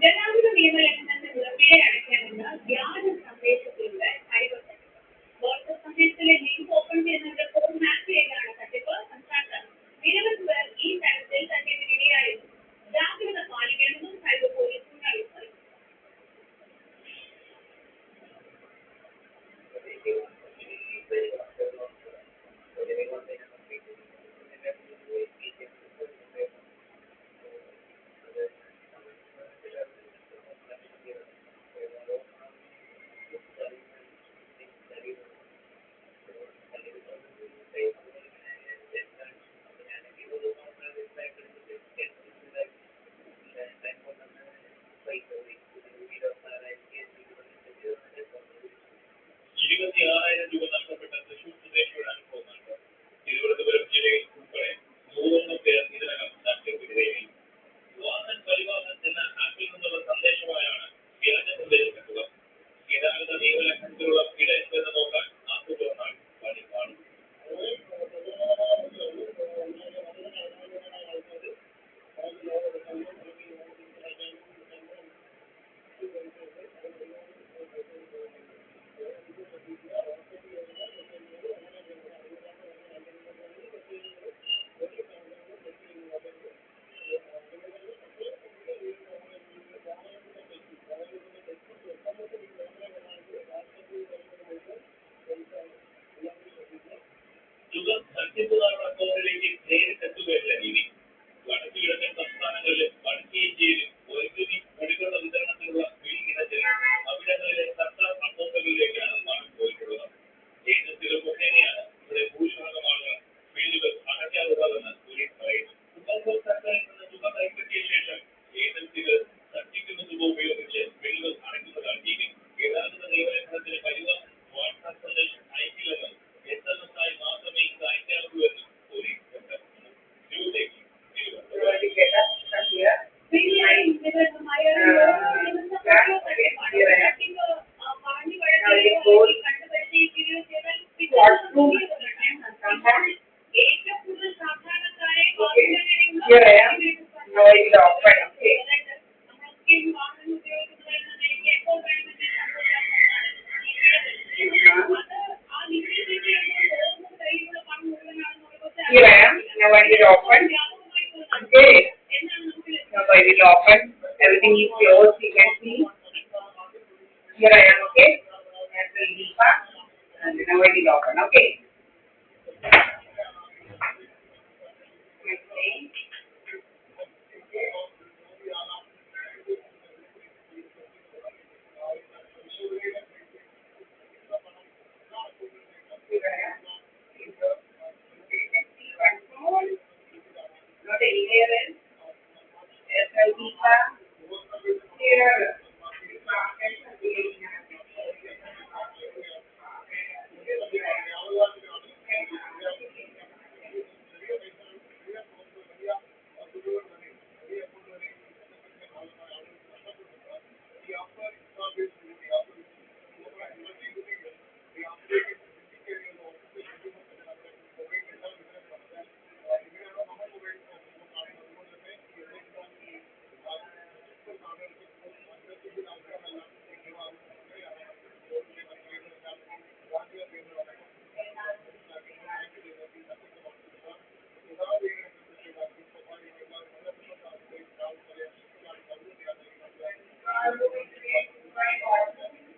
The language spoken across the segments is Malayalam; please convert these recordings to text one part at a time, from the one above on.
ഗതാഗത നിയമലംഘനത്തിനുള്ള പിഴ അടയ്ക്കാനുള്ള വ്യാജ സന്ദേശത്തിലൂടെ സൈബർ തട്ടിപ്പ്. വാട്സ്ആപ്പ് സന്ദേശത്തിലെ ലിങ്ക് ഓപ്പൺ ചെയ്യുന്നവരുടെ ഫോൺ ഹാക്ക് ചെയ്താണ് തട്ടിപ്പ് സംസ്ഥാനത്ത് നിരവധി പേർ ഈ തരത്തിൽ തട്ടിപ്പിനിരയായിരുന്നു. ജാഗ്രത പാലിക്കണമെന്നും സൈബർ പോലീസ് മുന്നറിയിപ്പ് നൽകി. രൂപ നഷ്ടപ്പെട്ട തൃശൂർ സ്വദേശിയുടെ അനുഭവമുണ്ട്. തിരുവനന്തപുരം ജില്ലയിൽ ഉൾപ്പെടെ 300 പേർ ഇതിനകം തട്ടിപ്പിനിരയായി. വാഹൻ പരിവാഹൻ എന്ന ആപ്പിൽ നിന്നുള്ള സന്ദേശമായാണ് വ്യാജ സന്ദേശം എത്തുക. ഗതാഗത നിയമലംഘനത്തിലുള്ള പിഴ എന്ന് നോക്കാൻ ആപ്പ് തുറന്നാൽ പണി കാണും. തുക തട്ടിപ്പുകാരുടെ അക്കൗണ്ടിലേക്ക് നേരിട്ടെത്തുകയല്ല രീതി. വടക്കു കിഴക്കൻ സംസ്ഥാനങ്ങളിലെ വടക്കേന്ത്യയിലും വൈദ്യുതി കുടിവെള്ള വിതരണത്തിനുള്ള ബിൽ ഇനത്തിൽ അവിടങ്ങളിലെ സർക്കാർ അക്കൗണ്ടുകളിലേക്കാണ് പണം പോയിട്ടുള്ളത്. ഏജൻസികൾ മുഖേനയാണ് ഇവിടെ ഭൂരിഭാഗം ആളുകൾ ബില്ലുകൾ അടയ്ക്കാറുള്ളതെന്ന് പോലീസ് പറയുന്നു. ഉപഭോക്താക്കളിൽ നിന്ന് തുക കൈപ്പറ്റിയ ശേഷം ഏജൻസികൾ തട്ടിക്കുന്ന തുക ഉപയോഗിച്ച് ബില്ലുകൾ അടയ്ക്കുന്നതാണ് രീതി. ഗതാഗത നിയമലംഘനത്തിന് പരിവാഹൻ വാട്സാപ്പ് സന്ദേശം അയക്കില്ലെന്നും SMS ആയി മാത്രമേ ഇത് അയക്കാവൂ എന്നും പോലീസ് വ്യക്തമാക്കുന്നു. News Here I am. Now I will open. Okay. Now I will open. Everything is closed. You can see. Here I am. Okay. And the Deepa. And now I will open. Okay. Not anywhere else. Deepa. Here.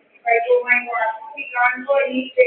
If I do my work, we can't go eat.